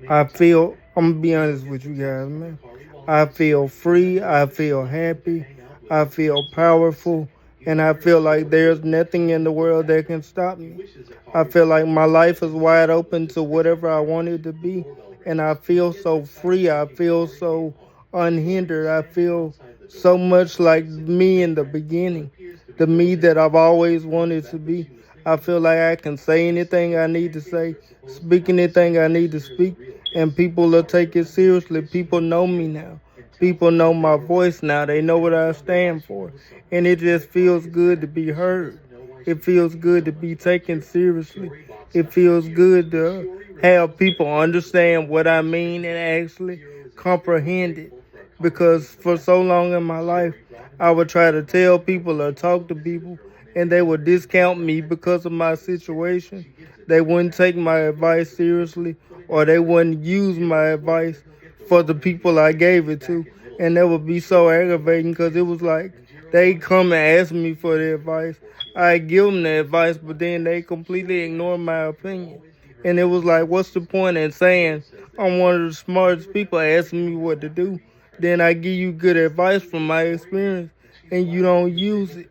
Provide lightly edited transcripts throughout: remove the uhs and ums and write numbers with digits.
I'm gonna be honest with you guys, man. I feel free, I feel happy, I feel powerful, and I feel like there's nothing in the world that can stop me. I feel like my life is wide open to whatever I want it to be, and I feel so free, I feel so unhindered, I feel so much like me in the beginning, the me that I've always wanted to be. I feel like I can say anything I need to say, speak anything I need to speak, and people will take it seriously. People know me now. People know my voice now. They know what I stand for. And it just feels good to be heard. It feels good to be taken seriously. It feels good to have people understand what I mean and actually comprehend it. Because for so long in my life, I would try to tell people or talk to people, and they would discount me because of my situation. They wouldn't take my advice seriously, or they wouldn't use my advice for the people I gave it to. And that would be so aggravating because it was like they come and ask me for the advice. I give them the advice, but then they completely ignore my opinion. And it was like, what's the point in saying I'm one of the smartest people asking me what to do? Then I give you good advice from my experience and you don't use it.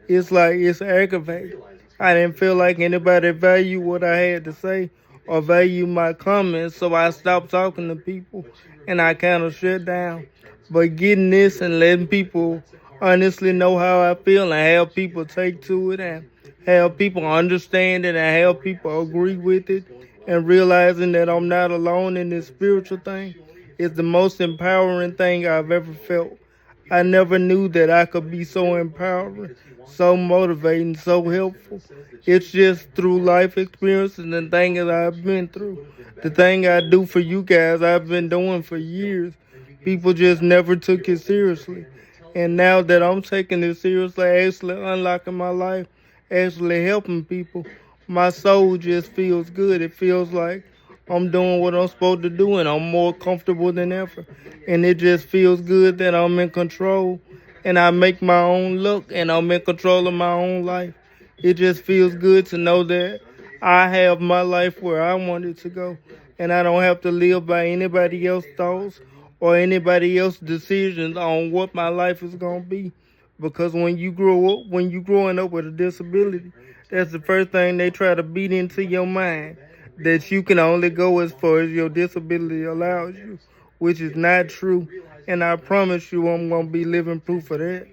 It's like it's aggravating. I didn't feel like anybody valued what I had to say or value my comments, so I stopped talking to people and I kind of shut down. But getting this and letting people honestly know how I feel and have people take to it and have people understand it and have people agree with it and realizing that I'm not alone in this spiritual thing is the most empowering thing I've ever felt. I never knew that I could be so empowering, so motivating, so helpful. It's just through life experiences and things that I've been through. The thing I do for you guys, I've been doing for years. People just never took it seriously. And now that I'm taking it seriously, actually unlocking my life, actually helping people, my soul just feels good. It feels like I'm doing what I'm supposed to do and I'm more comfortable than ever. And it just feels good that I'm in control and I make my own luck and I'm in control of my own life. It just feels good to know that I have my life where I want it to go and I don't have to live by anybody else's thoughts or anybody else's decisions on what my life is going to be. Because when you growing up with a disability, that's the first thing they try to beat into your mind, that you can only go as far as your disability allows you, which is not true. And I promise you, I'm going to be living proof of that.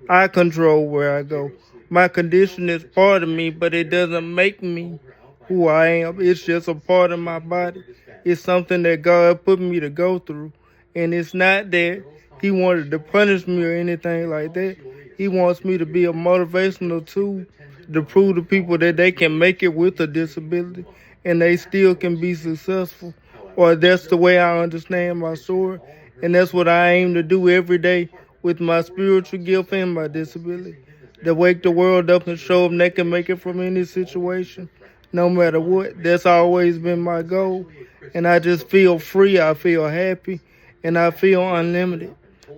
I control where I go. My condition is part of me, but it doesn't make me who I am. It's just a part of my body. It's something that God put me to go through. And it's not that He wanted to punish me or anything like that. He wants me to be a motivational tool to prove to people that they can make it with a disability and they still can be successful. Or that's the way I understand my story. And that's what I aim to do every day with my spiritual gift and my disability. To wake the world up and show them they can make it from any situation, no matter what. That's always been my goal. And I just feel free, I feel happy, and I feel unlimited.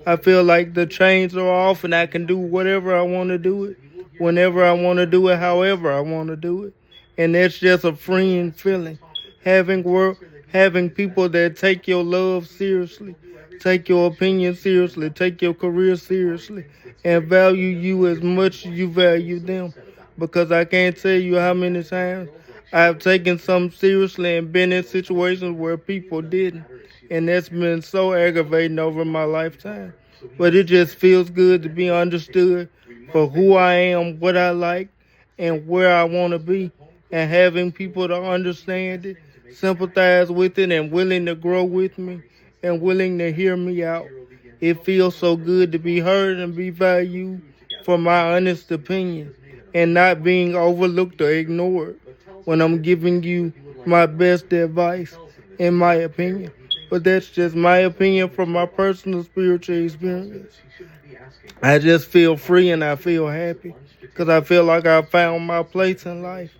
I feel like the chains are off and I can do whatever I want to do it, whenever I want to do it, however I want to do it. And that's just a freeing feeling. Having work, having people that take your love seriously, take your opinion seriously, take your career seriously, and value you as much as you value them. Because I can't tell you how many times I've taken something seriously and been in situations where people didn't. And that's been so aggravating over my lifetime. But it just feels good to be understood for who I am, what I like, and where I want to be. And having people to understand it, sympathize with it, and willing to grow with me and willing to hear me out. It feels so good to be heard and be valued for my honest opinion and not being overlooked or ignored when I'm giving you my best advice, in my opinion. But that's just my opinion from my personal spiritual experience. I just feel free and I feel happy because I feel like I found my place in life,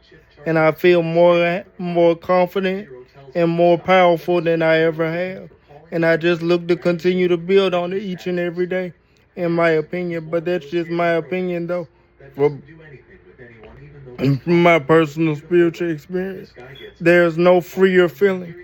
and I feel more confident and more powerful than I ever have. And I just look to continue to build on it each and every day, in my opinion. But that's just my opinion, though, from from my personal spiritual experience. There's no freer feeling.